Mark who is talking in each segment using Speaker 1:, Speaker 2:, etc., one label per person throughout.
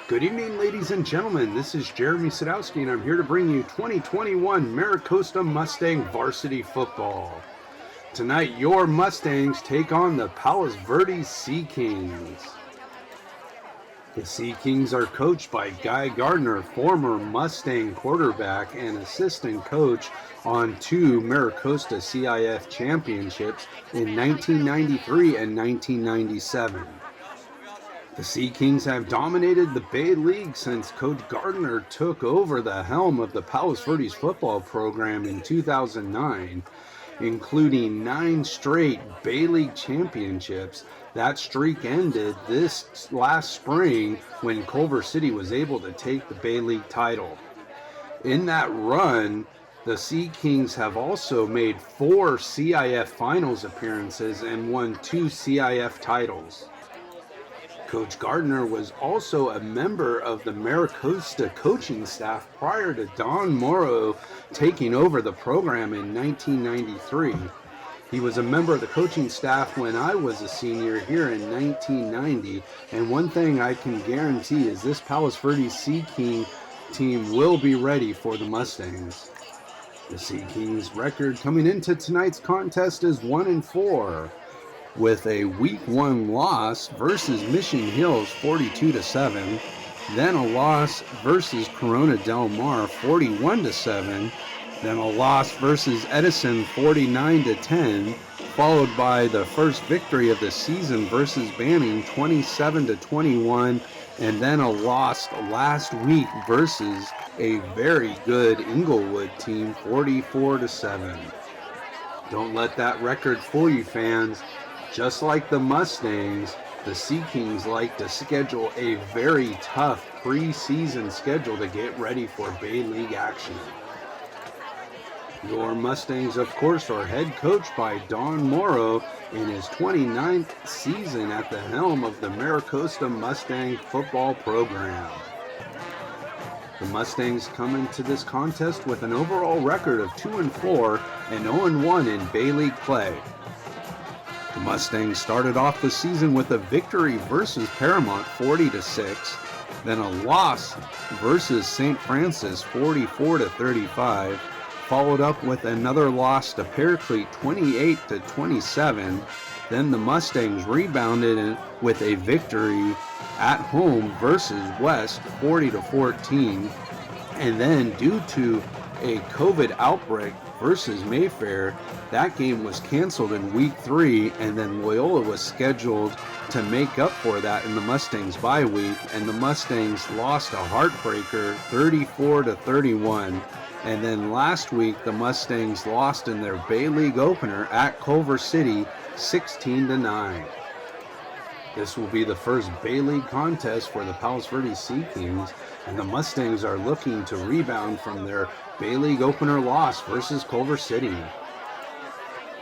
Speaker 1: Good evening, ladies and gentlemen. This is Jeremy Sadowski, and I'm here to bring you 2021 Maricosta Mustang Varsity Football. Tonight, your Mustangs take on the Palos Verdes Sea Kings. The Sea Kings are coached by Guy Gardner, former Mustang quarterback and assistant coach on two Maricosta CIF championships in 1993 and 1997. The Sea Kings have dominated the Bay League since Coach Gardner took over the helm of the Palos Verdes football program in 2009, including 9 straight Bay League championships. That streak ended this last spring when Culver City was able to take the Bay League title. In that run, the Sea Kings have also made 4 CIF finals appearances and won 2 CIF titles. Coach Gardner was also a member of the Maricosta coaching staff prior to Don Morrow taking over the program in 1993. He was a member of the coaching staff when I was a senior here in 1990, and one thing I can guarantee is this Palos Verdes Sea King team will be ready for the Mustangs. The Sea Kings record coming into tonight's contest is 1-4. With a week 1 loss versus Mission Hills 42-7, then a loss versus Corona Del Mar 41-7, then a loss versus Edison 49-10, followed by the first victory of the season versus Banning 27-21, and then a loss last week versus a very good Inglewood team 44-7. Don't let that record fool you, fans. Just like the Mustangs, the Sea Kings like to schedule a very tough preseason schedule to get ready for Bay League action. Your Mustangs, of course, are head coached by Don Morrow in his 29th season at the helm of the Maricosta Mustang football program. The Mustangs come into this contest with an overall record of 2-4 and 0-1 in Bay League play. The Mustangs started off the season with a victory versus Paramount 40-6, then a loss versus St. Francis 44-35, followed up with another loss to Paraclete 28-27. Then the Mustangs rebounded with a victory at home versus West 40-14, and then due to a COVID outbreak versus Mayfair, that game was canceled in week 3, and then Loyola was scheduled to make up for that in the Mustangs bye week, and the Mustangs lost a heartbreaker 34-31. And then last week the Mustangs lost in their Bay League opener at Culver City 16-9. This will be the first Bay League contest for the Palos Verdes Sea Kings, and the Mustangs are looking to rebound from their Bay League opener loss versus Culver City.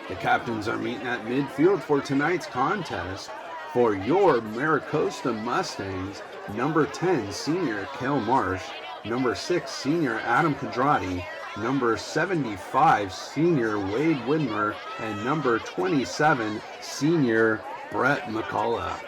Speaker 1: The captains are meeting at midfield for tonight's contest. For your Maricosta Mustangs, number 10 senior Kel Marsh, number 6 senior Adam Pedrati, number 75 senior Wade Widmer, and number 27 senior Brett McCullough.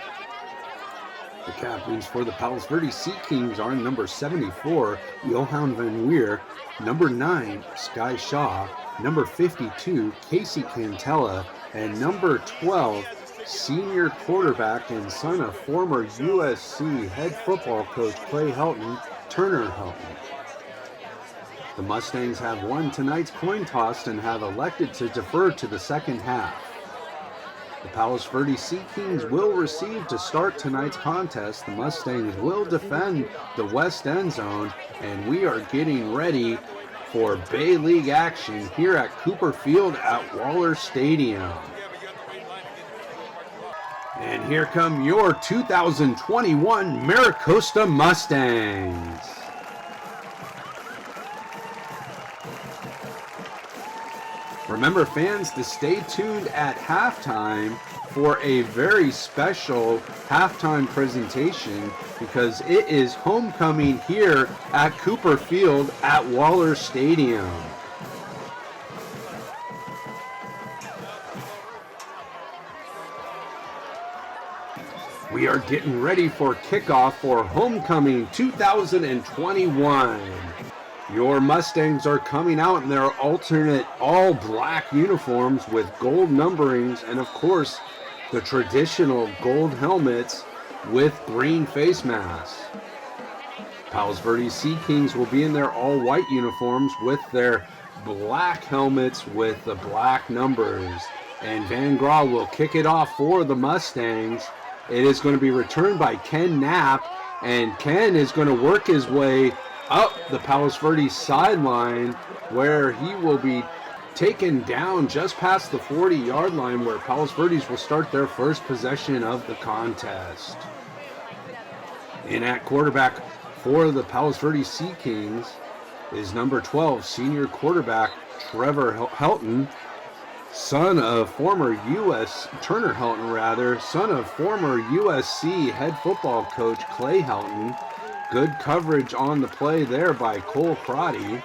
Speaker 1: The captains for the Palos Verdes Sea Kings are number 74 Johan Van Weer, number 9 Sky Shaw, number 52 Casey Cantella, and number 12 senior quarterback and son of former USC head football coach Clay Helton, Turner Helton. The Mustangs have won tonight's coin toss and have elected to defer to the second half. The Palos Verdes Sea Kings will receive to start tonight's contest. The Mustangs will defend the west end zone, and we are getting ready for Bay League action here at Cooper Field at Waller Stadium. And here come your 2021 Maricosta Mustangs. Remember, fans, to stay tuned at halftime for a very special halftime presentation, because it is homecoming here at Cooper Field at Waller Stadium. We are getting ready for kickoff for Homecoming 2021. Your Mustangs are coming out in their alternate all-black uniforms with gold numberings and, of course, the traditional gold helmets with green face masks. Palos Verdes Sea Kings will be in their all-white uniforms with their black helmets with the black numbers. And Van Graal will kick it off for the Mustangs. It is going to be returned by Ken Knapp, and Ken is going to work his way up the Palos Verdes sideline, where he will be taken down just past the 40-yard line, where Palos Verdes will start their first possession of the contest. In at quarterback for the Palos Verdes Sea Kings is number 12, senior quarterback Trevor Helton, son of former Turner Helton, son of former USC head football coach Clay Helton. Good coverage on the play there by Cole Crotty,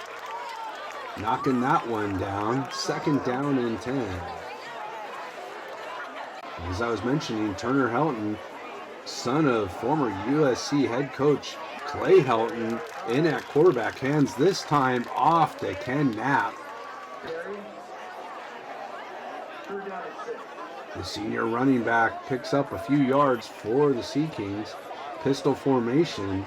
Speaker 1: knocking that one down. Second down and 10. As I was mentioning, Turner Helton, son of former USC head coach Clay Helton, in at quarterback, hands this time off to Ken Knapp. The senior running back picks up a few yards for the Sea Kings. Pistol formation.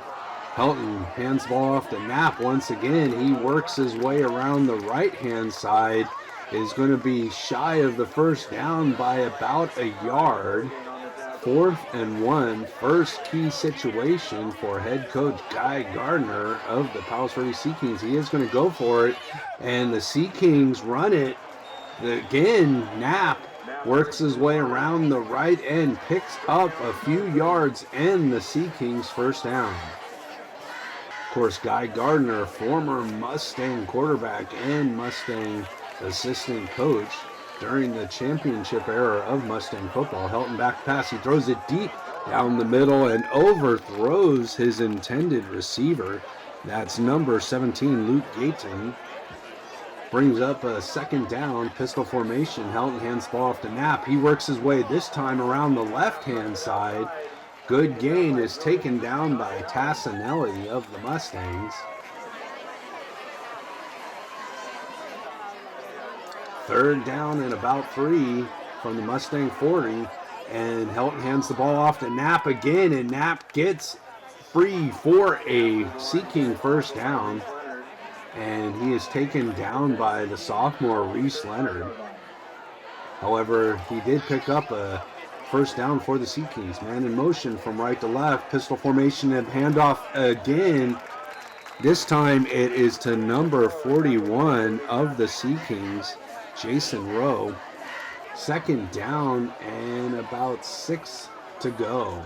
Speaker 1: Helton hands the ball off to Knapp once again. He works his way around the right-hand side. Is going to be shy of the first down by about a yard. 4th and 1, first key situation for head coach Guy Gardner of the Palos Verdes Sea Kings. He is going to go for it, and the Sea Kings run it. Again, Knapp works his way around the right end, picks up a few yards, and the Sea Kings first down. Of course, Guy Gardner, former Mustang quarterback and Mustang assistant coach during the championship era of Mustang football. Helton back pass, he throws it deep down the middle and overthrows his intended receiver. That's number 17, Luke Gayton. Brings up a second down, pistol formation. Helton hands the ball off to Knapp. He works his way this time around the left-hand side. Good gain is taken down by Tassinelli of the Mustangs. Third down and about 3 from the Mustang 40. And Helton hands the ball off to Knapp again, and Knapp gets free for a Sea King first down. And he is taken down by the sophomore Reese Leonard. However, he did pick up a first down for the Sea Kings. Man in motion from right to left. Pistol formation and handoff again. This time it is to number 41 of the Sea Kings, Jason Rowe. Second down and about 6 to go.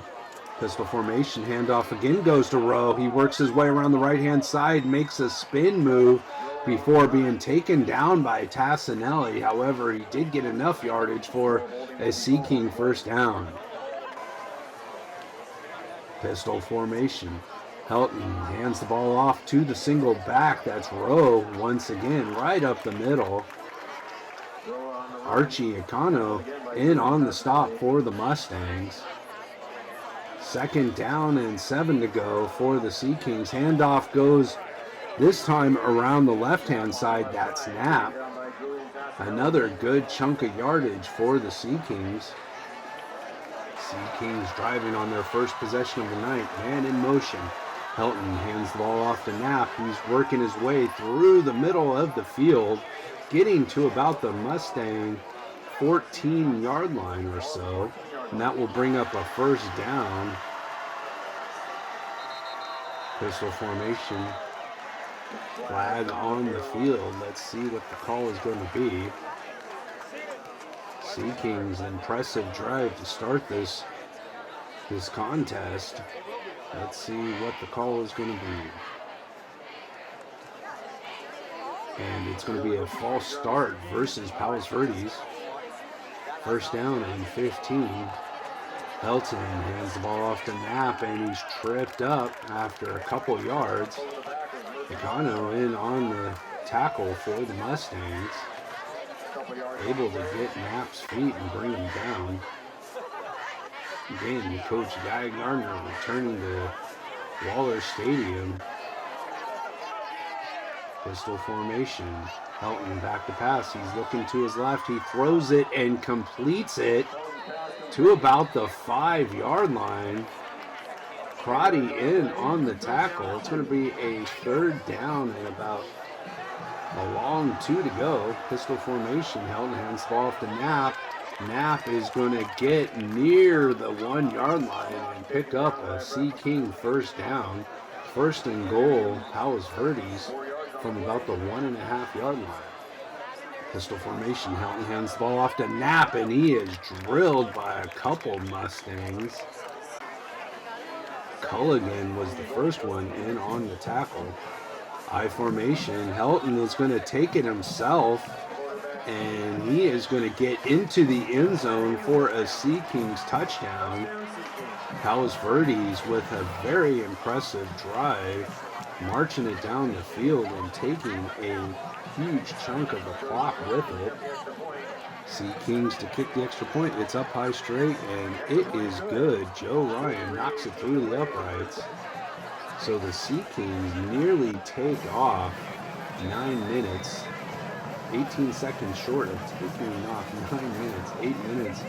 Speaker 1: Pistol formation, handoff again goes to Rowe. He works his way around the right-hand side, makes a spin move before being taken down by Tassinelli. However, he did get enough yardage for a Sea King first down. Pistol formation. Helton hands the ball off to the single back. That's Rowe once again, right up the middle. Archie Econo in on the stop for the Mustangs. Second down and 7 to go for the Sea Kings. Handoff goes this time around the left-hand side. That's Knapp. Another good chunk of yardage for the Sea Kings. Sea Kings driving on their first possession of the night. Man in motion. Helton hands the ball off to Knapp. He's working his way through the middle of the field, getting to about the Mustang 14-yard line or so. And that will bring up a first down. Pistol formation. Flag on the field. Let's see what the call is going to be. Sea Kings impressive drive to start this contest. Let's see what the call is going to be. And it's going to be a false start versus Palos Verdes. First down and 15. Helton hands the ball off to Knapp, and he's tripped up after a couple yards. Econo in on the tackle for the Mustangs. Able to get Knapp's feet and bring him down. Again, Coach Guy Gardner returning to Waller Stadium. Pistol formation. Helton back to pass. He's looking to his left. He throws it and completes it to about the 5-yard line. Crotty in on the tackle. It's going to be a third down and about a long 2 to go. Pistol formation. Helton hands the ball off to Knapp. Knapp is going to get near the 1-yard line and pick up a Sea King first down. First and goal, Palos Verdes from about the 1.5-yard line. Pistol formation. Helton hands the ball off to Knapp, and he is drilled by a couple Mustangs. Culligan was the first one in on the tackle. I formation. Helton is going to take it himself, and he is going to get into the end zone for a Sea Kings touchdown. Palos Verdes with a very impressive drive, marching it down the field and taking a huge chunk of the clock with it. Sea Kings to kick the extra point. It's up high straight, and it is good. Joe Ryan knocks it through the uprights. So the Sea Kings nearly take off 9 minutes, 18 seconds short of taking off 9 minutes, 8 minutes,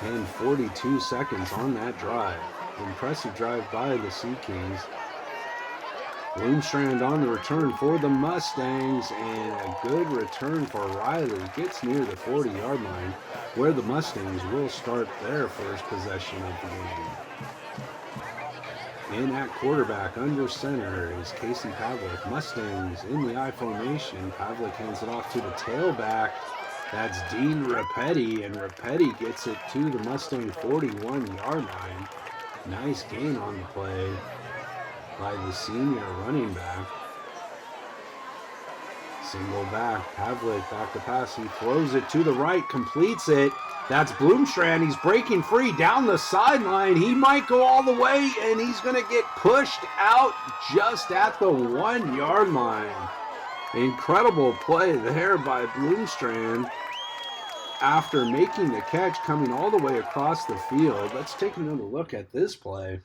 Speaker 1: and 42 seconds on that drive. Impressive drive by the Sea Kings. Bloomstrand on the return for the Mustangs, and a good return for Riley. Gets near the 40-yard line, where the Mustangs will start their first possession of the game. In at quarterback, under center, is Casey Pavlik. Mustangs in the I formation. Pavlik hands it off to the tailback. That's Dean Rapetti, and Rapetti gets it to the Mustang 41-yard line. Nice gain on the play by the senior running back. Single back, Pavlik back to pass. He throws it to the right, completes it. That's Bloomstrand. He's breaking free down the sideline. He might go all the way, and he's going to get pushed out just at the 1-yard line. Incredible play there by Bloomstrand. After making the catch, coming all the way across the field. Let's take another look at this play.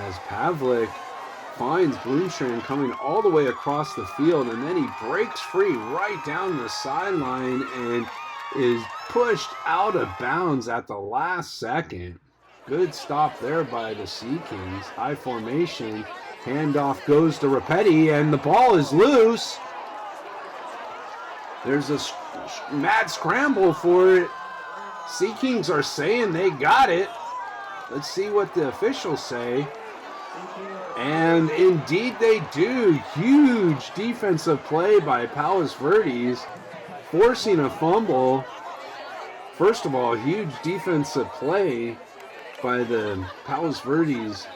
Speaker 1: As Pavlik finds Bloomstrand coming all the way across the field, and then he breaks free right down the sideline and is pushed out of bounds at the last second. Good stop there by the Sea Kings. High formation, handoff goes to Rapetti, and the ball is loose. There's a mad scramble for it. Sea Kings are saying they got it. Let's see what the officials say. And indeed they do. Huge defensive play by Palos Verdes, forcing a fumble. First of all, huge defensive play by the Palos Verdes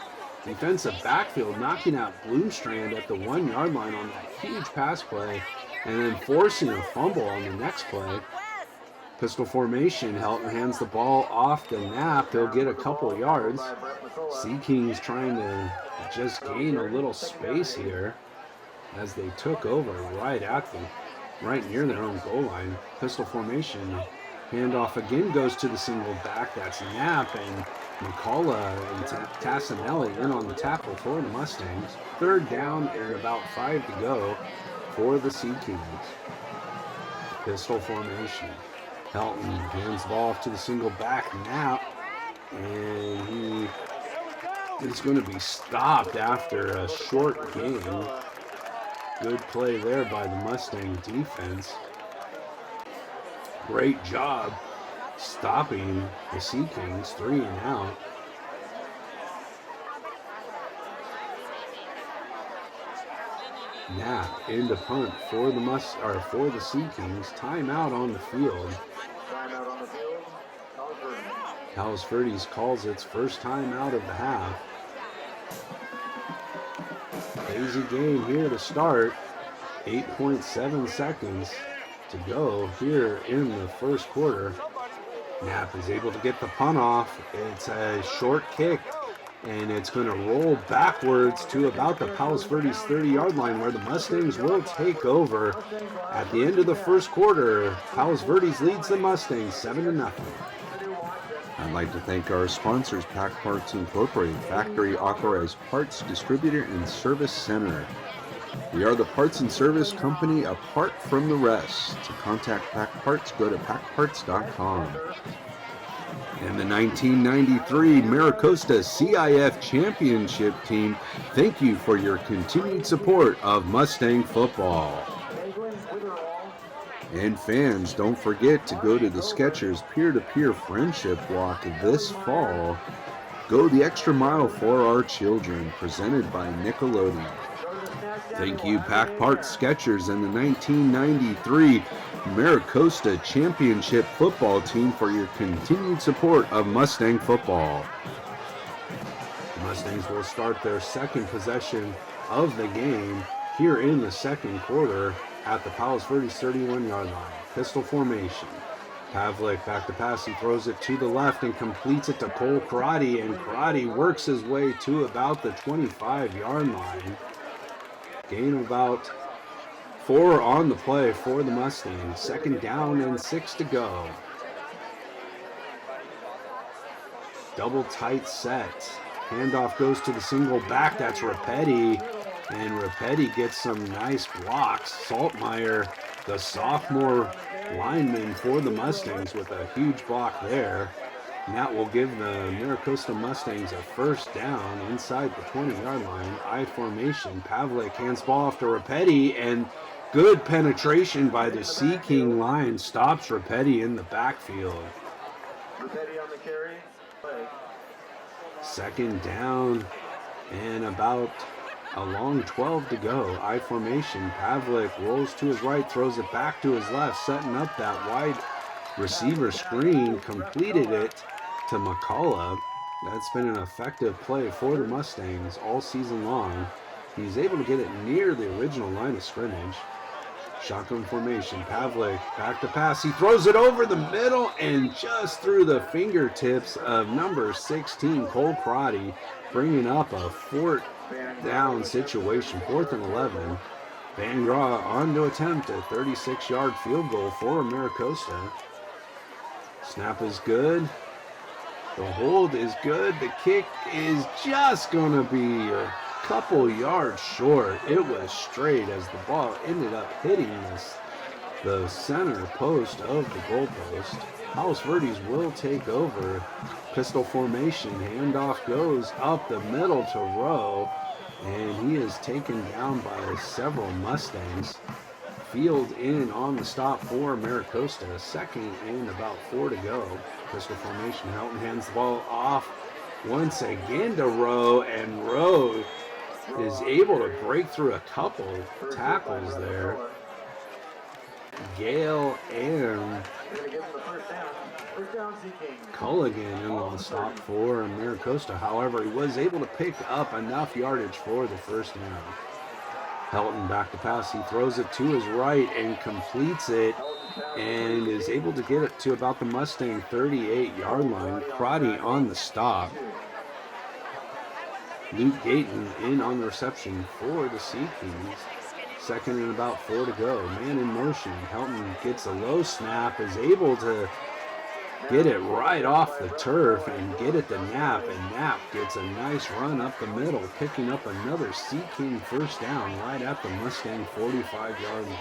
Speaker 1: defensive backfield, knocking out Bloomstrand at the 1-yard line on that huge pass play, and then forcing a fumble on the next play. Pistol formation, Helton hands the ball off to Knapp. He'll get a couple yards. Sea Kings trying to just gain a little space here as they took over right near their own goal line. Pistol formation, handoff again goes to the single back. That's Knapp, and McCullough and Tassinelli in on the tackle for the Mustangs. Third down and about 5 to go for the Sea Kings. Pistol formation. Helton hands the ball off to the single back, Knapp, and he is going to be stopped after a short gain. Good play there by the Mustang defense. Great job stopping the Sea Kings, 3 and out. Knapp into punt for the Sea Kings. Timeout on the field. Palos Verdes calls its first time out of the half. Crazy game here to start. 8.7 seconds to go here in the first quarter. Knapp is able to get the punt off. It's a short kick And it's going to roll backwards to about the Palos Verdes 30-yard line, where the Mustangs will take over. At the end of the first quarter, Palos Verdes leads the Mustangs 7-0. I'd like to thank our sponsors, Pack Parts Incorporated, factory authorized parts distributor and service center. We are the parts and service company apart from the rest. To contact Pack Parts, go to packparts.com. And the 1993 Maricosta CIF Championship team, thank you for your continued support of Mustang football. And fans, don't forget to go to the Skechers Peer-to-Peer Friendship Walk this fall. Go the extra mile for our children, presented by Nickelodeon. Thank you, Pack Parts Skechers and the 1993 Maricosta Championship football team for your continued support of Mustang football. The Mustangs will start their second possession of the game here in the second quarter at the Palos Verdes 31-yard line. Pistol formation. Pavlik back to pass. He throws it to the left and completes it to Cole Karate, and Karate works his way to about the 25-yard line. Gain of about 4 on the play for the Mustangs. Second down and 6 to go. Double tight set. Handoff goes to the single back. That's Rapetti. And Rapetti gets some nice blocks. Saltmeyer, the sophomore lineman for the Mustangs, with a huge block there. And that will give the Maricosta Mustangs a first down inside the 20-yard line. I formation. Pavlik hands ball off to Rapetti, and good penetration by the Sea King line stops Rapetti in the backfield. Rapetti on the carry. Second down and about a long 12 to go. I formation. Pavlik rolls to his right, throws it back to his left, setting up that wide receiver screen. Completed it to McCullough. That's been an effective play for the Mustangs all season long. He's able to get it near the original line of scrimmage. Shotgun formation. Pavlik back to pass. He throws it over the middle and just through the fingertips of number 16, Cole Karate, bringing up a fourth down situation, 4th and 11. Van Graw on to attempt a 36-yard field goal for Maricosta. Snap is good. The hold is good. The kick is just going to be a couple yards short. It was straight as the ball ended up hitting the center post of the goalpost. Palos Verdes will take over. Pistol formation. Handoff goes up the middle to Rowe, and he is taken down by several Mustangs. Field in on the stop for Maricosta. Second and about 4 to go. Pistol formation. Helton hands the ball off once again to Rowe, and Rowe is able to break through a couple tackles there. Gale and Culligan in on the stop for Maricosta. However, he was able to pick up enough yardage for the first down. Helton back to pass. He throws it to his right and completes it, and is able to get it to about the Mustang 38-yard line. Crotty on the stop. Luke Gayton in on the reception for the Sea Kings. Second and about 4 to go. Man in motion. Helton gets a low snap, is able to get it right off the turf and get it to Knapp, and Knapp gets a nice run up the middle, picking up another Sea King first down right at the Mustang 45-yard line.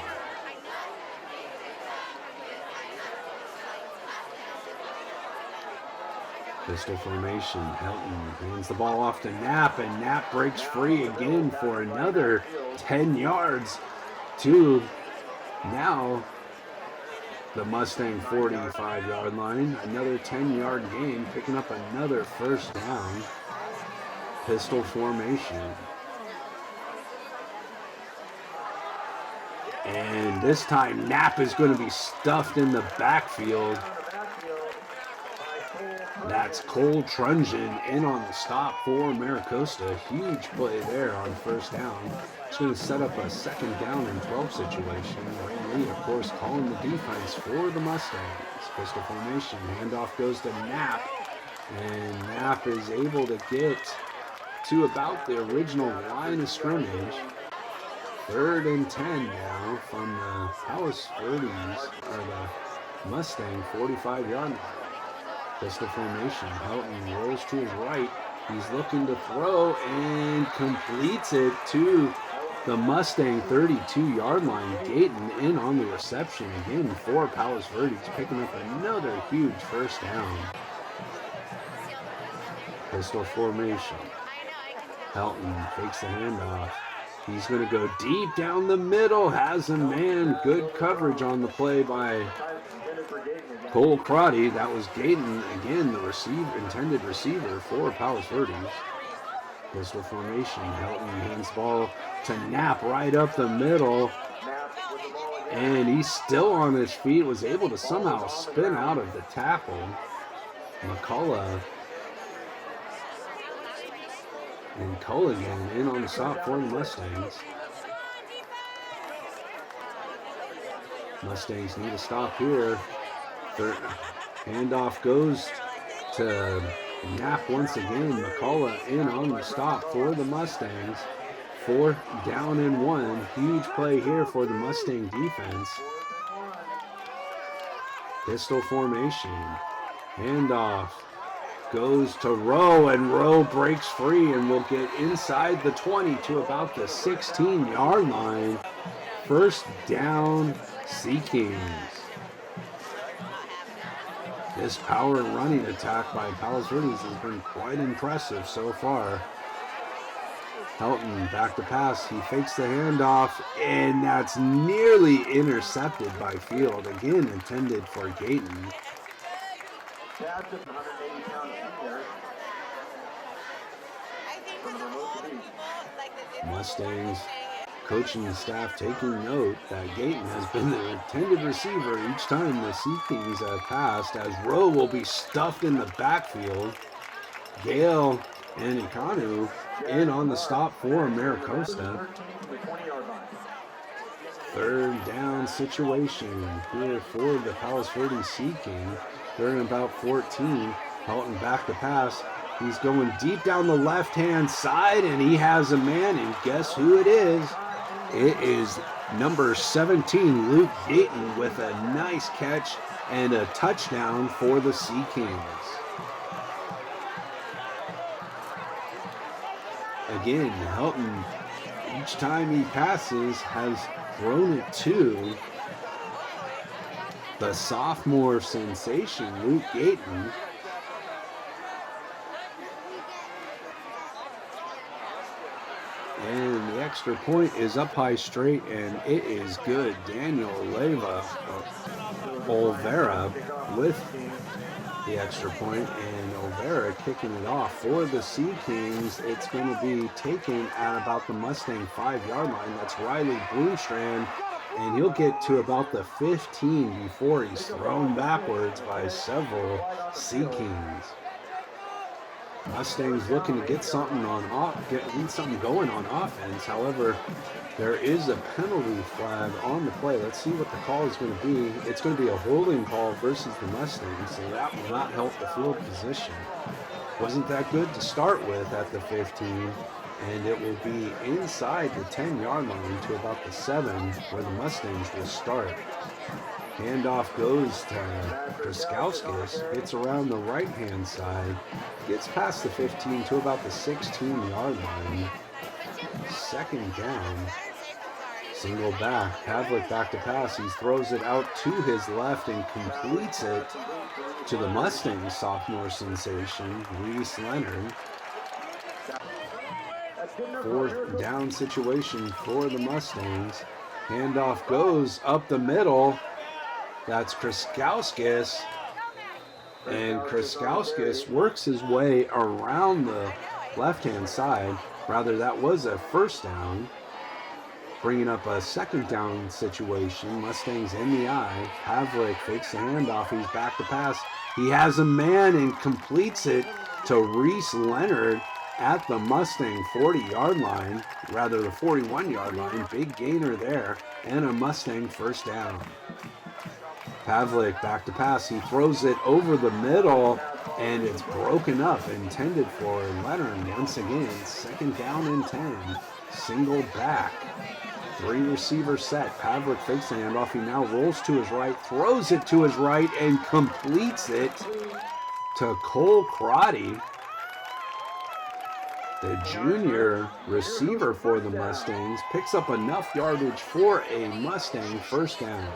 Speaker 1: Pistol formation. Helton hands the ball off to Knapp, and Knapp breaks free again for another 10 yards to now the Mustang 45-yard line. Another 10-yard gain, picking up another first down. Pistol formation. And this time Knapp is going to be stuffed in the backfield. That's Cole Trungeon in on the stop for Maricosta. Huge play there on first down. It's going to set up a second down and 12 situation. Ray Lee, of course, calling the defense for the Mustangs. Pistol formation. Handoff goes to Knapp. And Knapp is able to get to about the original line of scrimmage. 3rd and 10 now from the Palos Verdes, or the Mustang 45-yard line. Pistol formation. Helton rolls to his right. He's looking to throw and completes it to the Mustang 32-yard line. Gayton in on the reception again for Palos Verdes, picking up another huge first down. Pistol formation. Helton fakes the handoff. He's going to go deep down the middle. Has a man. Good coverage on the play by Cole Crotty. That was Gayton, again, the intended receiver for Palos Verdes. Pistol formation. Helton hands the ball to Knapp right up the middle. And he's still on his feet. Was able to somehow spin out of the tackle. McCullough and Culligan in on the stop for the Mustangs. Mustangs need a stop here. Handoff goes to Knapp once again. McCullough in on the stop for the Mustangs. 4th down and 1. Huge play here for the Mustang defense. Pistol formation. Handoff goes to Rowe, and Rowe breaks free and will get inside the 20 to about the 16-yard line. 1st down, Sea Kings. This power running attack by Palos Verdes has been quite impressive so far. Helton back to pass. He fakes the handoff, and that's nearly intercepted by Field. Again, intended for Gayton. Mustangs coaching staff taking note that Gayton has been the intended receiver each time the Sea Kings have passed, as Rowe will be stuffed in the backfield. Gale and Ikanu in on the stop for Maricosta. 3rd down situation here for the Palos Verdes Sea King. They're in about 14. Helton back to pass. He's going deep down the left-hand side, and he has a man, and guess who it is? It is number 17, Luke Gayton, with a nice catch and a touchdown for the Sea Kings. Again, Helton, each time he passes, has thrown it to the sophomore sensation, Luke Gayton. And the extra point is up high straight, and it is good. Daniel Olvera with the extra point, and Olvera kicking it off for the Sea Kings. It's going to be taken at about the Mustang 5-yard line. That's Riley Bloomstrand, and he'll get to about the 15 before he's thrown backwards by several Sea Kings. Mustangs looking to get something going on offense. However, there is a penalty flag on the play. Let's see what the call is going to be. It's going to be a holding call versus the Mustangs, so that will not help the field position. Wasn't that good to start with at the 15, and it will be inside the 10-yard line to about the 7, where the Mustangs will start. Handoff goes to Kraskowskis. It's around the right-hand side. Gets past the 15 to about the 16-yard line. 2nd down. Single back. Pavlik back to pass. He throws it out to his left and completes it to the Mustangs sophomore sensation, Reese Leonard. 4th down situation for the Mustangs. Handoff goes up the middle. That's Kraskowskis, and Kraskowskis works his way around the left-hand side. Rather, that was a 1st down, bringing up a 2nd down situation. Mustangs in the eye. Pavlik fakes the handoff. He's back to pass. He has a man and completes it to Reese Leonard at the Mustang 40-yard line, rather the 41-yard line. Big gainer there, and a Mustang 1st down. Pavlik back to pass. He throws it over the middle, And it's broken up, intended for Leonard once again. 2nd down and 10. Single back. 3 receiver set. Pavlik fakes the handoff. He now rolls to his right, throws it to his right, and completes it to Cole Crotty, the junior receiver for the Mustangs. Picks up enough yardage for a Mustang 1st down.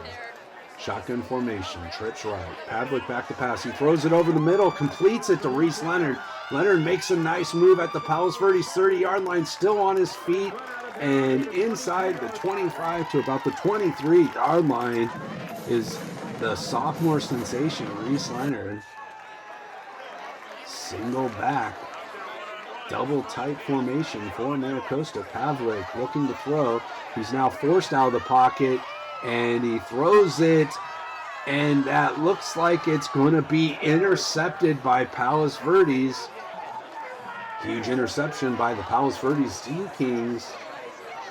Speaker 1: Shotgun formation, trips right. Pavlik back to pass. He throws it over the middle, completes it to Reese Leonard. Leonard makes a nice move at the Palos Verdes 30-yard line, still on his feet, and inside the 25 to about the 23-yard line is the sophomore sensation, Reese Leonard. Single back, double tight formation for Maricosta. Pavlik looking to throw. He's now forced out of the pocket, and he throws it, and that looks like it's going to be intercepted by Palos Verdes. Huge interception by the Palos Verdes D-Kings,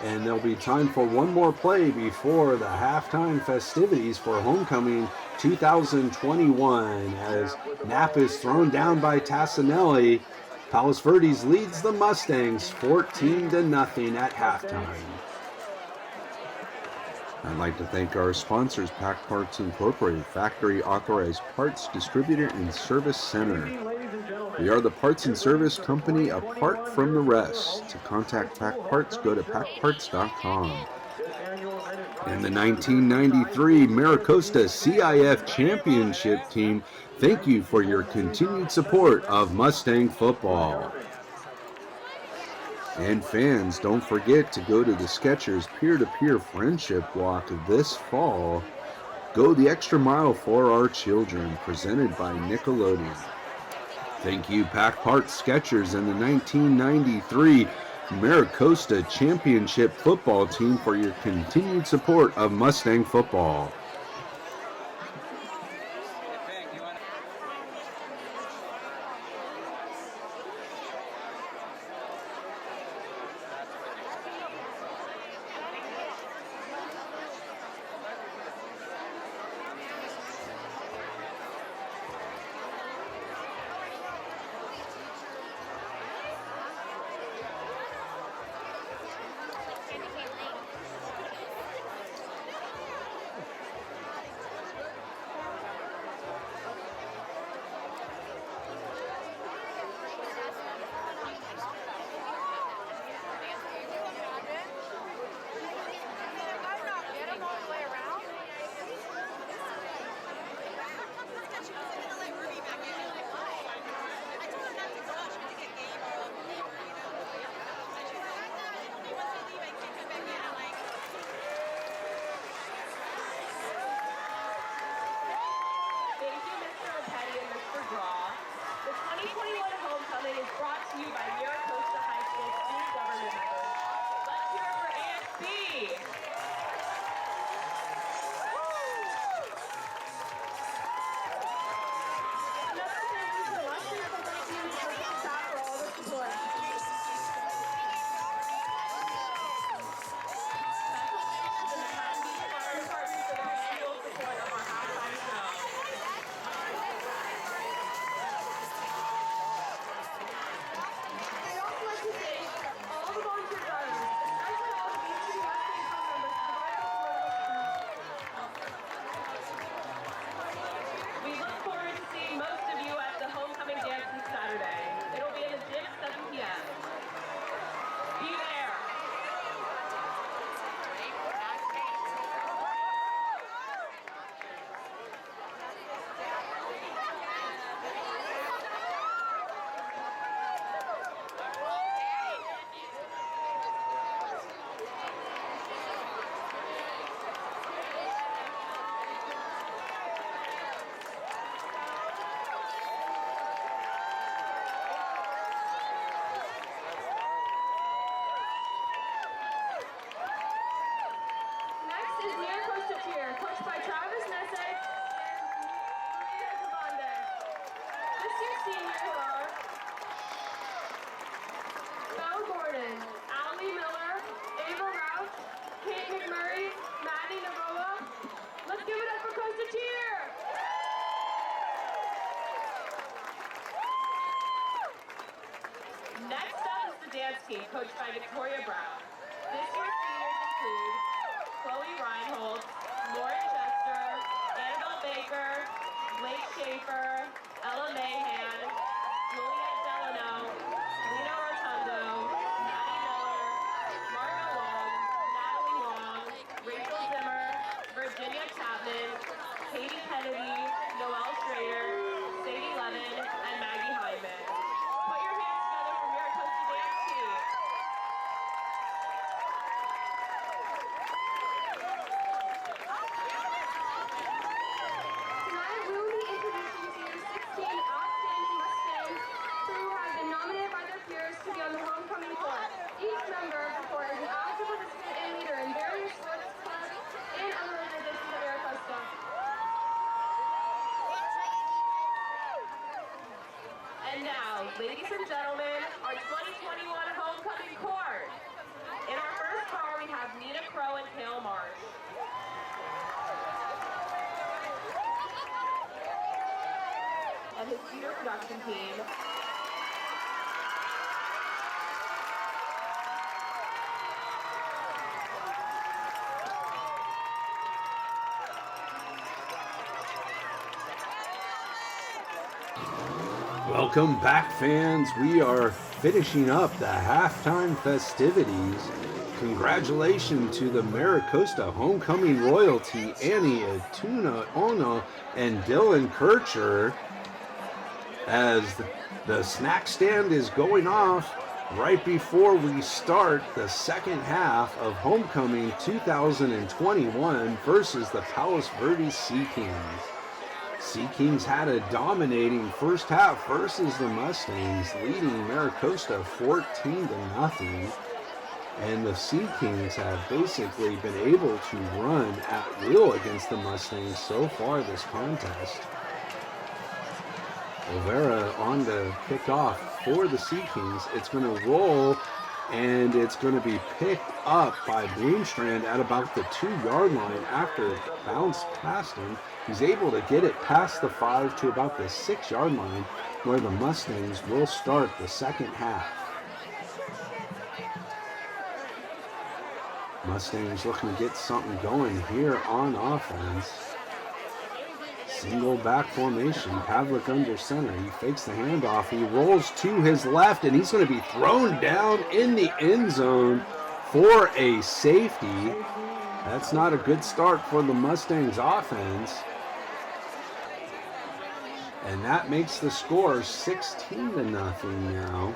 Speaker 1: and there'll be time for one more play before the halftime festivities for Homecoming 2021 as Knapp is thrown down by Tassinelli. Palos Verdes leads the Mustangs 14-0 at halftime. I'd like to thank our sponsors, Pack Parts Incorporated, factory authorized parts distributor and service center. We are the parts and service company apart from the rest. To contact Pack Parts, go to packparts.com. And the 1993 Maricosta CIF Championship team, thank you for your continued support of Mustang football. And fans, don't forget to go to the Skechers Peer-to-Peer Friendship Walk this fall. Go the extra mile for our children, presented by Nickelodeon. Thank you, Pack Parts Skechers and the 1993 Maricosta Championship football team for your continued support of Mustang football.
Speaker 2: Next up is the dance team, coached by Victoria Brown. This year's seniors include Chloe Reinhold, Lauren Chester, Annabelle Baker, Blake Schaefer, Ella Mahan, Juliette Delano, Lena Rotundo, Maddie Miller, Marga Long, Natalie Long, Rachel Zimmer, Virginia Chapman, Katie Kennedy, Noelle Schrader, Sadie Levin, and Maggie Hyman. Put your hands together for Maricosta Dance Team.
Speaker 3: Tonight we will be introducing to you 16 outstanding Mustangs who have been nominated by their peers to be on the homecoming court. Each member of the court is an active participant and leader in various sports clubs and other organizations at Maricosta.
Speaker 2: And now, ladies and gentlemen, our 2021 homecoming court. In our first car, we have Nina Crow and Kale Marsh. And his theater production team.
Speaker 1: Welcome back, fans. We are finishing up the halftime festivities. Congratulations to the Maricosta homecoming royalty, Annie Atuna Ono and Dylan Kircher, as the snack stand is going off right before we start the second half of Homecoming 2021 versus the Palos Verdes Sea Kings. Sea Kings had a dominating first half versus the Mustangs, leading Maricosta 14-0. And the Sea Kings have basically been able to run at will against the Mustangs so far this contest. Olvera on the kickoff for the Sea Kings. It's going to roll, and it's going to be picked up by Bloomstrand at about the 2-yard line after it bounced past him. He's able to get it past the 5 to about the 6-yard line, where the Mustangs will start the second half. Mustangs looking to get something going here on offense. Single back formation, Pavlik under center. He fakes the handoff. He rolls to his left, and he's going to be thrown down in the end zone for a safety. That's not a good start for the Mustangs offense. And that makes the score 16-0 now,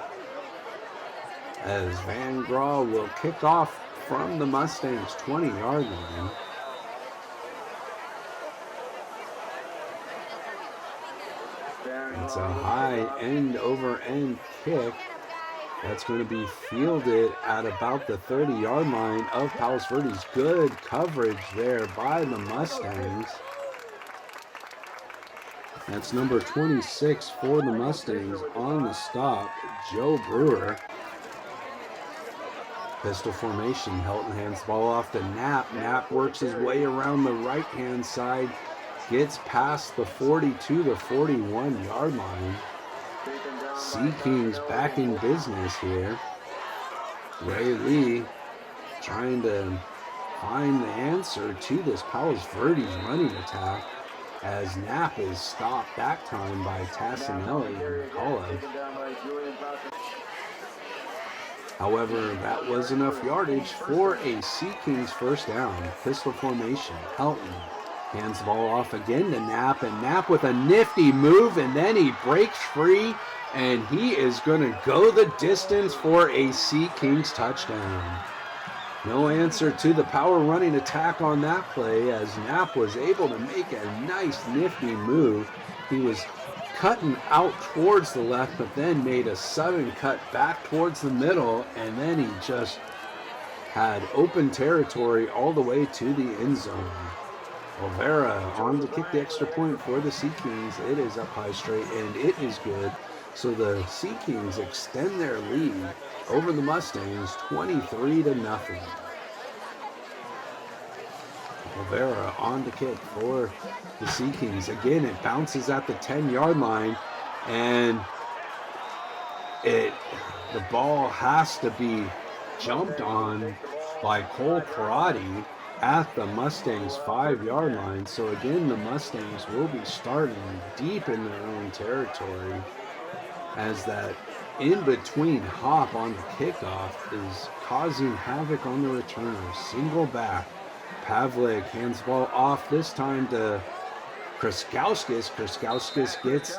Speaker 1: as Van Graw will kick off from the Mustangs' 20-yard line. It's a high end-over-end kick that's going to be fielded at about the 30-yard line of Palos Verdes. Good coverage there by the Mustangs. That's number 26 for the Mustangs on the stop, Joe Brewer. Pistol formation, Helton hands the ball off to Knapp. Knapp works his way around the right-hand side, gets past the 42 to 41-yard line. Sea Kings back in business here. Ray Lee trying to find the answer to this Palos Verdes running attack, as Knapp is stopped that time by Tassinelli and McCullough. However, that was enough yardage for a Sea Kings first down. Pistol formation, Helton hands the ball off again to Knapp, and Knapp with a nifty move, and then he breaks free, and he is going to go the distance for a Sea Kings touchdown. No answer to the power running attack on that play, as Knapp was able to make a nice nifty move. He was cutting out towards the left, but then made a sudden cut back towards the middle, and then he just had open territory all the way to the end zone. Olvera on to kick the extra point for the Sea Kings. It is up high straight, and it is good. So the Sea Kings extend their lead over the Mustangs 23-0. Olvera on to kick for the Sea Kings. Again, it bounces at the 10-yard line, and it The ball has to be jumped on by Cole Karate at the Mustangs 5-yard line. So again, the Mustangs will be starting deep in their own territory, as that in-between hop on the kickoff is causing havoc on the returners. Single back. Pavlik hands the ball off, this time to Kraskowskis. Kraskowskis gets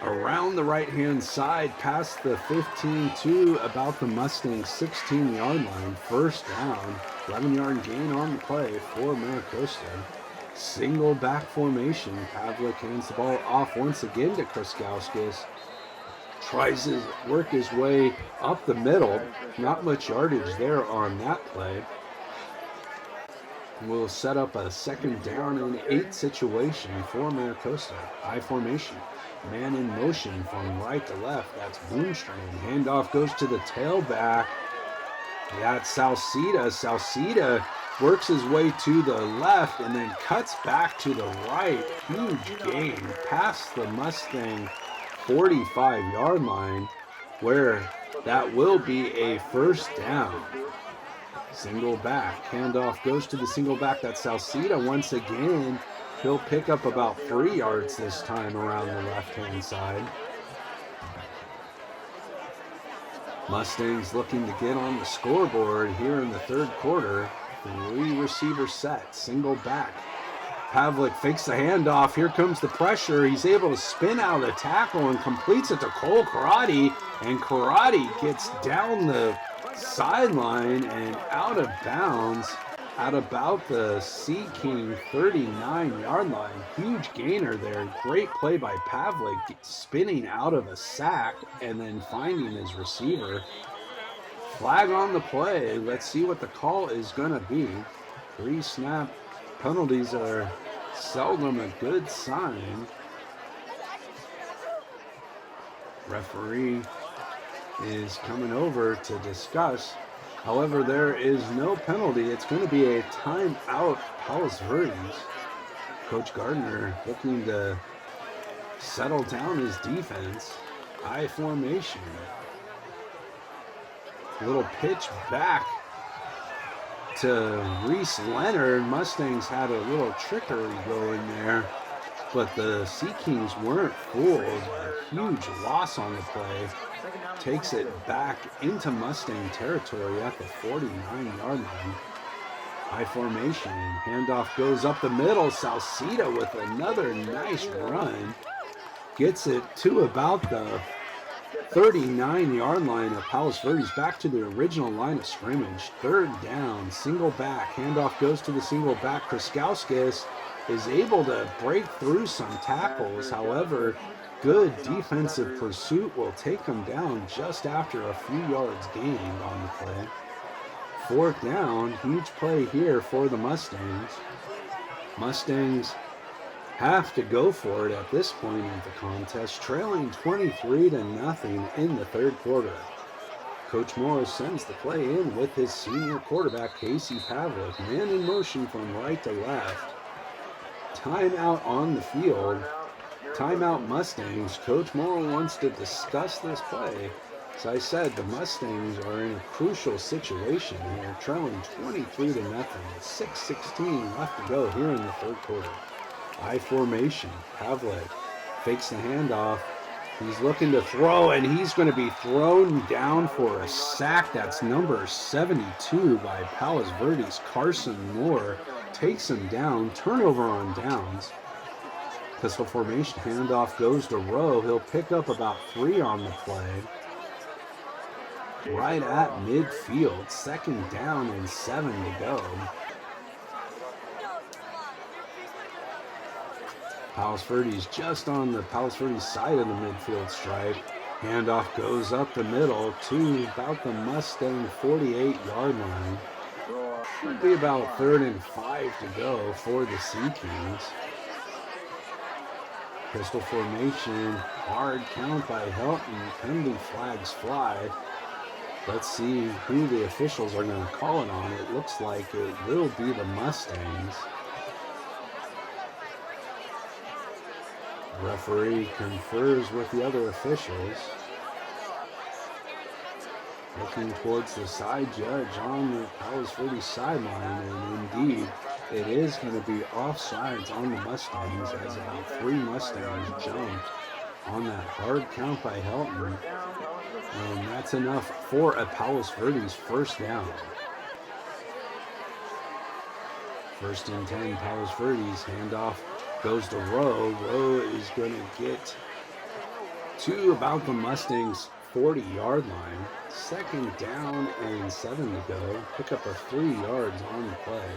Speaker 1: around the right-hand side past the 15 to about the Mustangs 16-yard line. First down, 11-yard gain on the play for Maricosta. Single back formation. Pavlik hands the ball off once again to Kraskowskis. Tries to work his way up the middle. Not much yardage there on that play. We'll set up a 2nd down and 8 situation for Maricosta. I formation. Man in motion from right to left. That's Boomstring. Handoff goes to the tailback. That's Salcida. Salcida works his way to the left and then cuts back to the right. Huge gain past the Mustang 45-yard line, where that will be a first down. Single back. Handoff goes to the single back. That's Salcida once again. He'll pick up about 3 yards this time around the left-hand side. Mustangs looking to get on the scoreboard here in the 3rd quarter. 3 receiver set. Single back. Pavlik fakes the handoff. Here comes the pressure. He's able to spin out a tackle and completes it to Cole Karate. And Karate gets down the sideline and out of bounds at about the Sea King 39-yard line. Huge gainer there. Great play by Pavlik, spinning out of a sack and then finding his receiver. Flag on the play. Let's see what the call is going to be. 3 snap penalties are seldom a good sign. Referee is coming over to discuss. However, there is no penalty. It's going to be a timeout, Palos Verdes. Coach Gardner looking to settle down his defense. I formation. Little pitch back to Reese Leonard. Mustangs had a little trickery going there, but the Sea Kings weren't fooled. A huge loss on the play. Takes it back into Mustang territory at the 49-yard line. I formation. Handoff goes up the middle. Salcida with another nice run. Gets it to about the 39-yard line of Palos Verdes, back to the original line of scrimmage. 3rd down, single back. Handoff goes to the single back. Kraskowskis is able to break through some tackles. However, good defensive pursuit will take him down just after a few yards gained on the play. 4th down, huge play here for the Mustangs. Mustangs have to go for it at this point of the contest, trailing 23-0 in the 3rd quarter. Coach Morris sends the play in with his senior quarterback, Casey Pavlik. Man in motion from right to left. Timeout on the field. Timeout Mustangs. Coach Morrow wants to discuss this play. As I said, the Mustangs are in a crucial situation here, trailing 23-0. 6:16 left to go here in the 3rd quarter. I formation. Pavlik fakes the handoff. He's looking to throw, and he's going to be thrown down for a sack. That's number 72 by Palos Verdes. Carson Moore takes him down. Turnover on downs. Pistol formation. Handoff goes to Rowe. He'll pick up about 3 on the play. Right at midfield. 2nd down and 7 to go. Palos Verdes just on the Palos Verdes side of the midfield stripe. Handoff goes up the middle to about the Mustang 48-yard line. Should be about 3rd and 5 to go for the Sea Kings. Pistol formation, hard count by Helton. Penalty flags fly. Let's see who the officials are going to call it on. It looks like it will be the Mustangs. Referee confers with the other officials. Looking towards the side judge on the Palos Verdes sideline, and indeed, it is going to be offsides on the Mustangs as about 3 Mustangs jumped on that hard count by Helton, and that's enough for a Palos Verdes first down. 1st and 10, Palos Verdes, handoff goes to Rowe. Rowe is going to get to about the Mustangs' 40-yard line. 2nd down and 7 to go. Pick up a 3 yards on the play.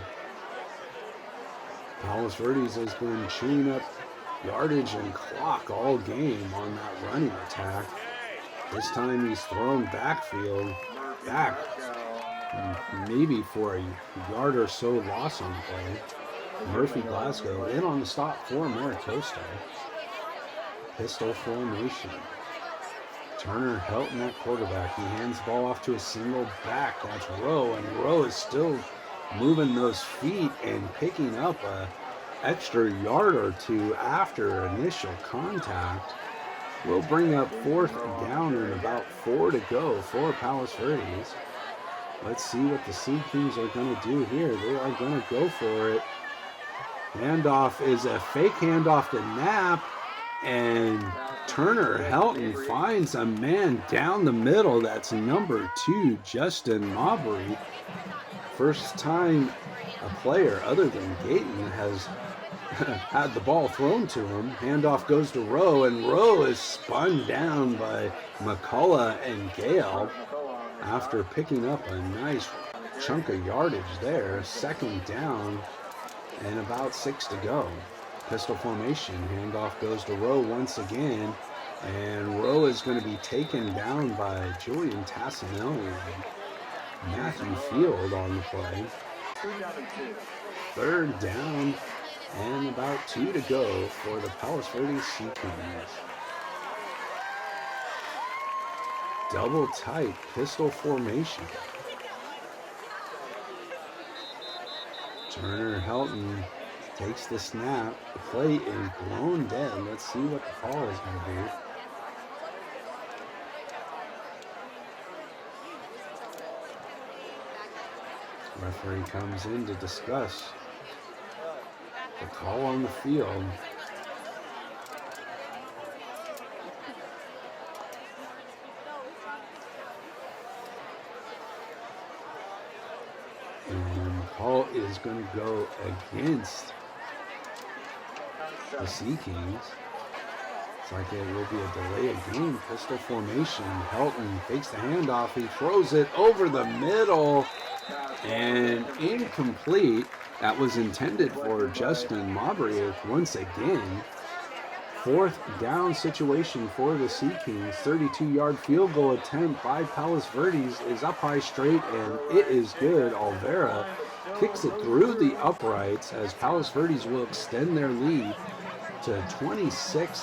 Speaker 1: Palos Verdes has been chewing up yardage and clock all game on that running attack. This time he's thrown back, maybe for a yard or so loss on the play. Murphy Glasgow in on the stop for Maricosta. Pistol formation. Turner Helton at quarterback. He hands the ball off to a single back. That's Rowe, and Rowe is still moving those feet and picking up a extra yard or 2 after initial contact. We'll bring up 4th down and about 4 to go for Palos Verdes. Let's see what the Sea Kings are going to do here. They are going to go for it. Handoff is a fake handoff to Knapp, and Turner Helton finds a man down the middle. That's number 2, Justin Mabry. First time a player other than Gayton has had the ball thrown to him. Handoff goes to Rowe, and Rowe is spun down by McCullough and Gale after picking up a nice chunk of yardage there. 2nd down and about 6 to go. Pistol formation. Handoff goes to Rowe once again, and Rowe is going to be taken down by Julian Tassinelli. Matthew Field on the play. 3rd down and about 2 to go for the Palos Verdes Sea Kings. Double tight pistol formation. Turner Helton takes the snap. The play is blown dead. Let's see what the call is going to be. Referee comes in to discuss the call on the field. And the call is going to go against the Sea Kings. It's like it will be a delay of game. Pistol formation. Helton fakes the handoff. He throws it over the middle and incomplete. That was intended for Justin Mabry once again. 4th down situation for the Sea Kings. 32-yard field goal attempt by Palos Verdes is up high straight, and it is good. Olvera kicks it through the uprights as Palos Verdes will extend their lead to 26-0.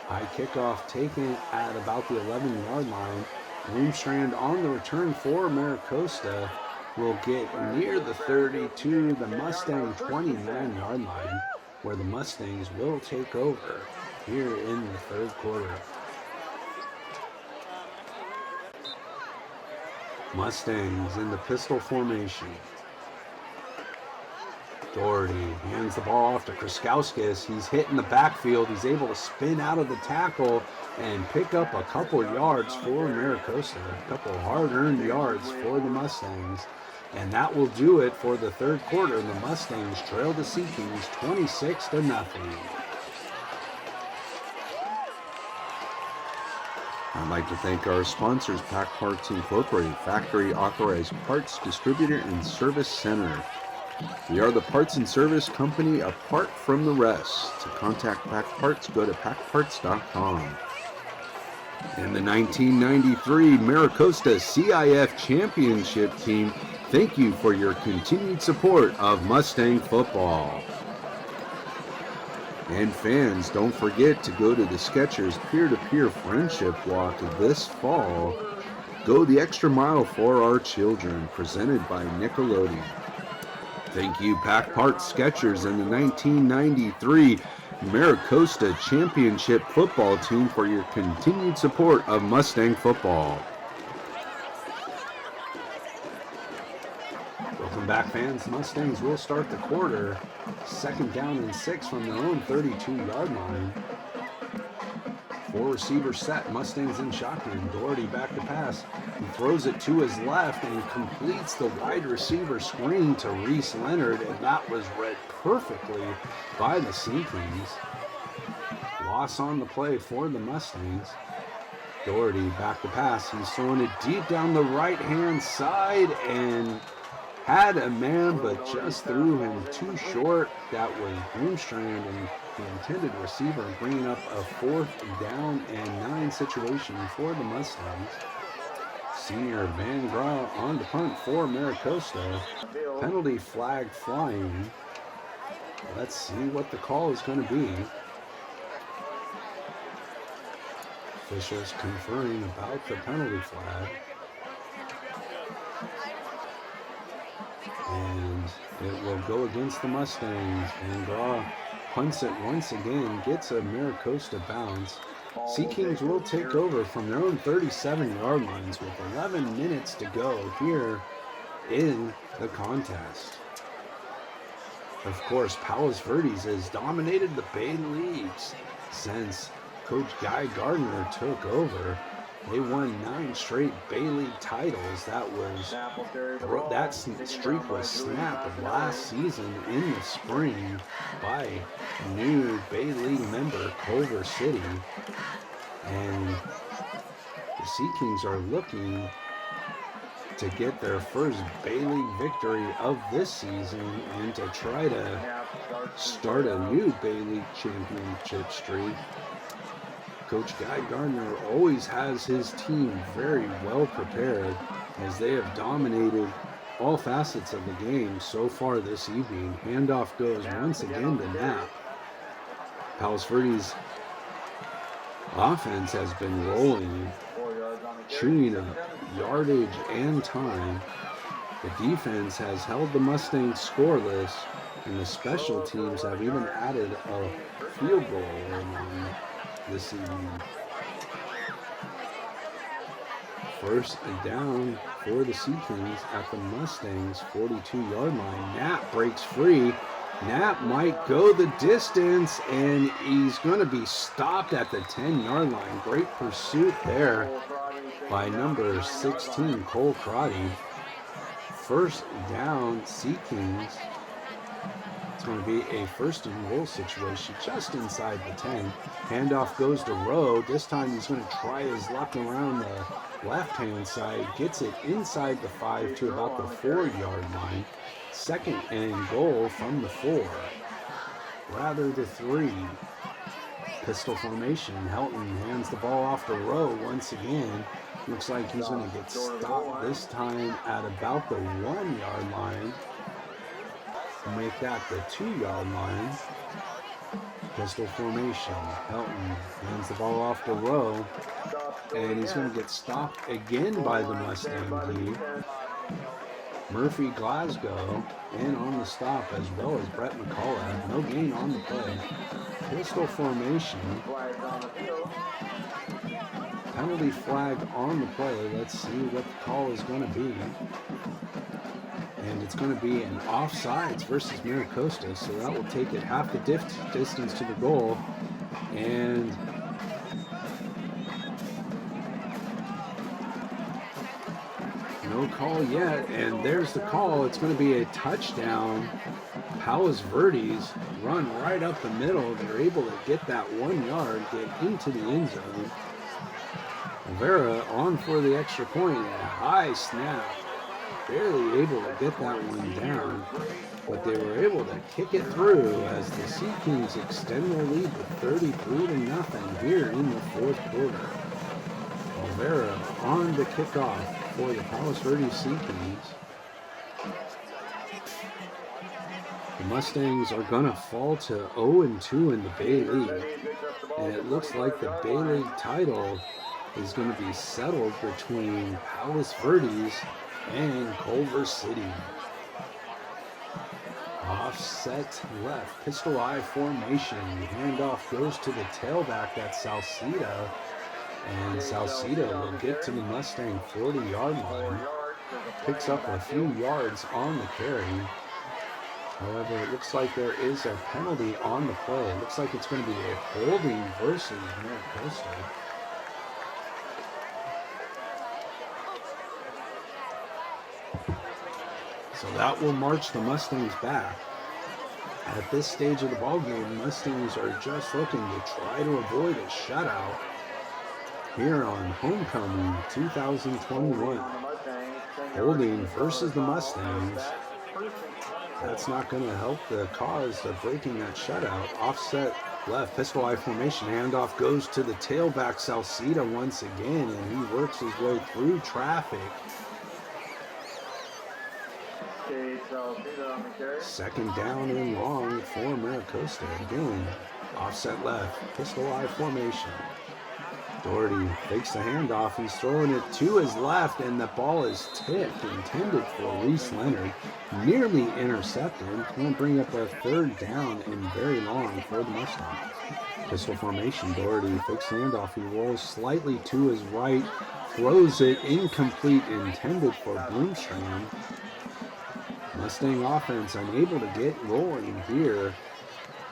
Speaker 1: High kickoff taken at about the 11-yard line. Bloomstrand on the return for Maricosta will get near the 32, the Mustang 29-yard line, where the Mustangs will take over here in the 3rd quarter. Mustangs in the pistol formation. Doherty hands the ball off to Kraskowskis. He's hit in the backfield. He's able to spin out of the tackle and pick up a couple yards for Maricosta. A couple hard-earned yards for the Mustangs. And that will do it for the 3rd quarter. The Mustangs trail the Sea Kings 26-0. I'd like to thank our sponsors, Pack Parts Incorporated, factory authorized parts distributor and service center. We are the parts and service company apart from the rest. To contact Pack Parts, go to packparts.com. And the 1993 Maricosta CIF Championship team, thank you for your continued support of Mustang football. And fans, don't forget to go to the Skechers Peer-to-Peer Friendship Walk this fall. Go the extra mile for our children, presented by Nickelodeon. Thank you, Pack Parts Skechers, and the 1993 Maricosta Championship Football Team for your continued support of Mustang football. Welcome back, fans. Mustangs will start the quarter. 2nd down and 6 from their own 32-yard line. 4 receivers set. Mustangs in shotgun. Doherty back to pass. He throws it to his left and completes the wide receiver screen to Reese Leonard, and that was read perfectly by the Sea Kings. Loss on the play for the Mustangs. Doherty back to pass. He's throwing it deep down the right-hand side and had a man, but just threw him too short. That was Broomstrand and the intended receiver, bringing up a 4th down and 9 situation for the Mustangs. Senior Van Graaf on the punt for Maricosta. Penalty flag flying. Let's see what the call is going to be. Officials conferring about the penalty flag. And it will go against the Mustangs. Van Graaf punts it once again, gets a Maricosta bounce. Sea Kings will take over from their own 37-yard lines with 11 minutes to go here in the contest. Of course, Palos Verdes has dominated the Bay Leagues since Coach Guy Gardner took over. They won 9 straight Bay League titles. That streak was snapped last season in the spring by new Bay League member Culver City. And the Sea Kings are looking to get their first Bay League victory of this season and to try to start a new Bay League championship streak. Coach Guy Gardner always has his team very well prepared, as they have dominated all facets of the game so far this evening. Handoff goes once again to Knapp. Palos Verdes' offense has been rolling, chewing up yardage and time. The defense has held the Mustangs scoreless, and the special teams have even added a field goal this evening. 1st down for the Sea Kings at the Mustangs 42-yard line. Knapp breaks free. Knapp might go the distance, and he's going to be stopped at the 10-yard line. Great pursuit there by number 16, Cole Crotty. 1st down, Sea Kings. It's going to be a 1st and goal situation just inside the 10. Handoff goes to Rowe. This time he's going to try his luck around the left-hand side. Gets it inside the 5 to about the 4-yard line. 2nd and goal from the 4. Rather the 3. Pistol formation. Helton hands the ball off to Rowe once again. Looks like he's going to get stopped this time at about the 1-yard line. Make that the 2-yard line. Pistol formation. Helton hands the ball off to Rowe, and he's going to get stopped again by the Mustang D. Murphy Glasgow in on the stop, as well as Brett McCullough. No gain on the play. Pistol formation. Penalty flag on the play. Let's see what the call is going to be. And it's going to be an offsides versus Maricosta, so that will take it half the distance to the goal. And no call yet, and there's the call. It's going to be a touchdown. Palos Verdes run right up the middle. They're able to get that 1 yard, get into the end zone. Rivera on for the extra point. A high snap. Barely able to get that one down, but they were able to kick it through as the Sea Kings extend their lead to 33-0 here in the 4th quarter. Rivera on the kickoff for the Palos Verdes Sea Kings. The Mustangs are going to fall to 0-2 in the Bay League, and it looks like the Bay League title is going to be settled between Palos Verdes and Culver City. offset left, pistol I formation. Handoff goes to the tailback, that's Salcida. And Salcida will get to the Mustang 40-yard line. Picks up a few yards on the carry. However, it looks like there is a penalty on the play. It looks like it's going to be a holding versus Maricosta. So that will march the Mustangs back. At this stage of the ballgame, Mustangs are just looking to try to avoid a shutout here on Homecoming 2021. Holding versus the Mustangs. That's not going to help the cause of breaking that shutout. Offset left, pistol I formation. Handoff goes to the tailback, Salcida, once again, and he works his way through traffic. Second down and long for Maricosta. Again, offset left, pistol I formation. Doherty fakes the handoff. He's throwing it to his left, and the ball is tipped, intended for Reese Leonard. Nearly intercepted. Going to bring up a third down and very long for the Mustangs. Pistol formation. Doherty fakes the handoff. He rolls slightly to his right, throws it incomplete, intended for Bloomstrand. Mustang offense unable to get rolling here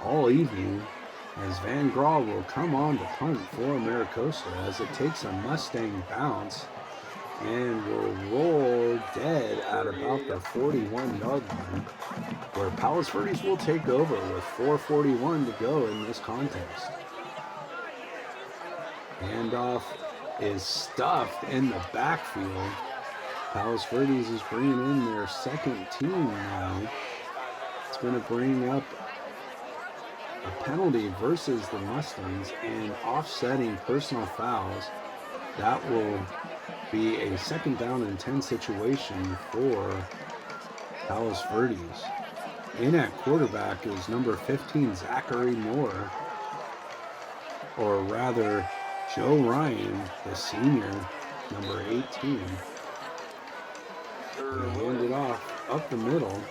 Speaker 1: all evening, as Van Graal will come on to punt for Maricosta as it takes a Mustang bounce and will roll dead at about the 41-yard line, where Palos Verdes will take over with 4:41 to go in this contest. Handoff is stuffed in the backfield. Palos Verdes is bringing in their second team now. It's going to bring up a penalty versus the Mustangs and offsetting personal fouls. That will be a second down and 10 situation for Palos Verdes. In at quarterback is number 15, Zachary Moore, or rather Joe Ryan, the senior, number 18. They hand it off up the middle.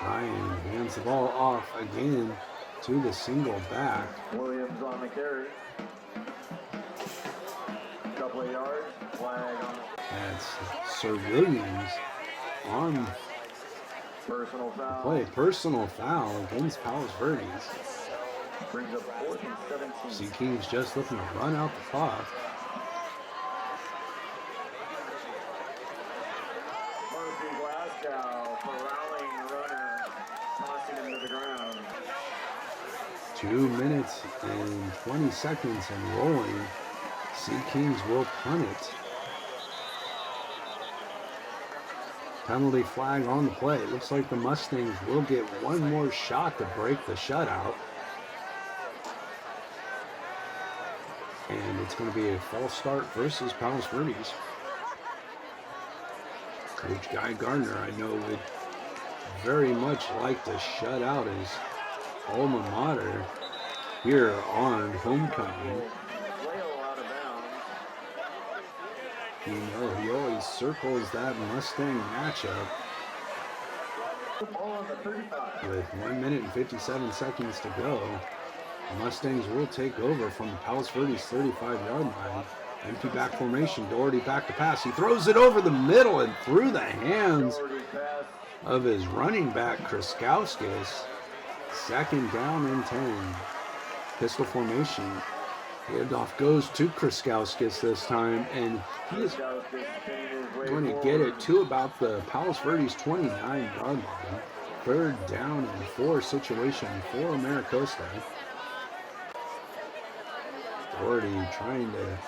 Speaker 1: Ryan hands the ball off again to the single back.
Speaker 4: Williams on the carry. Couple of yards. Flag on the...
Speaker 1: That's Sir Williams on
Speaker 4: Personal foul.
Speaker 1: the play. Personal foul against Palos Verdes.
Speaker 4: Brings up 4th and 17.
Speaker 1: Sea Kings just looking to run out the clock.
Speaker 4: Glasgow for rallying the runner, tossing him to the ground.
Speaker 1: 2 minutes and 20 seconds and rolling. Sea Kings will punt it. Penalty flag on the play. It looks like the Mustangs will get one more shot to break the shutout. And it's going to be a false start versus Palos Verdes. Coach Guy Gardner, I know, would very much like to shut out his alma mater here on Homecoming. You know, he always circles that Mustang matchup. With 1 minute and 57 seconds to go, the Mustangs will take over from the Palos Verdes 35-yard line. Empty back formation. Doherty back to pass. He throws it over the middle and through the hands of his running back, Kriskauskis. Second down and 10. Pistol formation. Handoff goes to Kriskauskis this time, and he is going to get it to about the Palos Verdes 29-yard line. Third down and 4 situation for Maricosta. Doherty trying to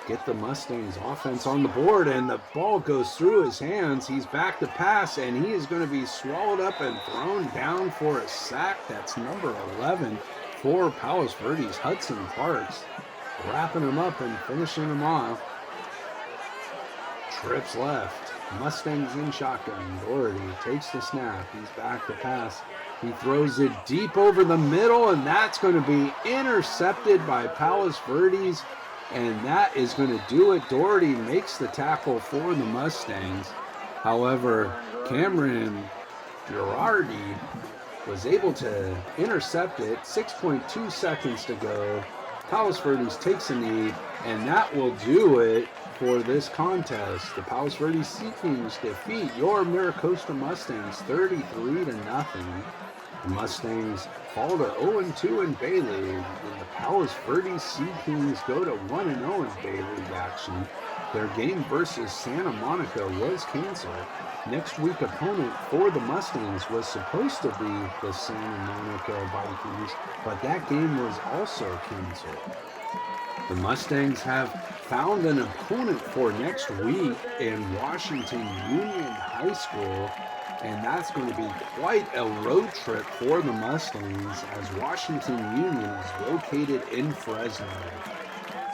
Speaker 1: get the Mustangs offense on the board, and the ball goes through his hands. He's back to pass, and he is going to be swallowed up and thrown down for a sack. That's number 11 for Palos Verdes, Hudson Parks, wrapping him up and finishing him off. Trips left. Mustangs in shotgun. Doherty takes the snap. He's back to pass. He throws it deep over the middle, and that's going to be intercepted by Palos Verdes. And that is going to do it. Doherty makes the tackle for the Mustangs. However, Cameron Girardi was able to intercept it. 6.2 seconds to go. Palos Verdes takes a knee, and that will do it for this contest. The Palos Verdes Sea Kings defeat your Maricosta Mustangs 33-0. The Mustangs fall to 0-2 in Bay League, and the Palos Verdes Sea Kings go to 1-0 in Bay League action. Their game versus Santa Monica was canceled. Next week opponent for the Mustangs was supposed to be the Santa Monica Vikings, but that game was also canceled. The Mustangs have found an opponent for next week in Washington Union High School, and that's going to be quite a road trip for the Mustangs as Washington Union is located in Fresno.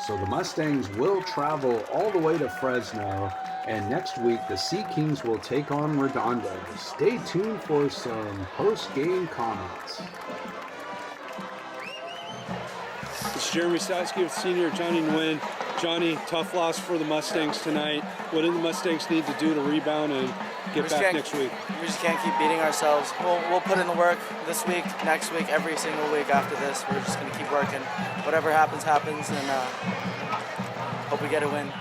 Speaker 1: So the Mustangs will travel all the way to Fresno, and next week the Sea Kings will take on Redondo. Stay tuned for some post-game comments.
Speaker 5: It's Jeremy Statsky with senior Johnny Nguyen. Johnny, tough loss for the Mustangs tonight. What do the Mustangs need to do to rebound and get back next week?
Speaker 6: We just can't keep beating ourselves. We'll put in the work this week, next week, every single week after this. We're just going to keep working. Whatever happens, happens, and hope we get a win.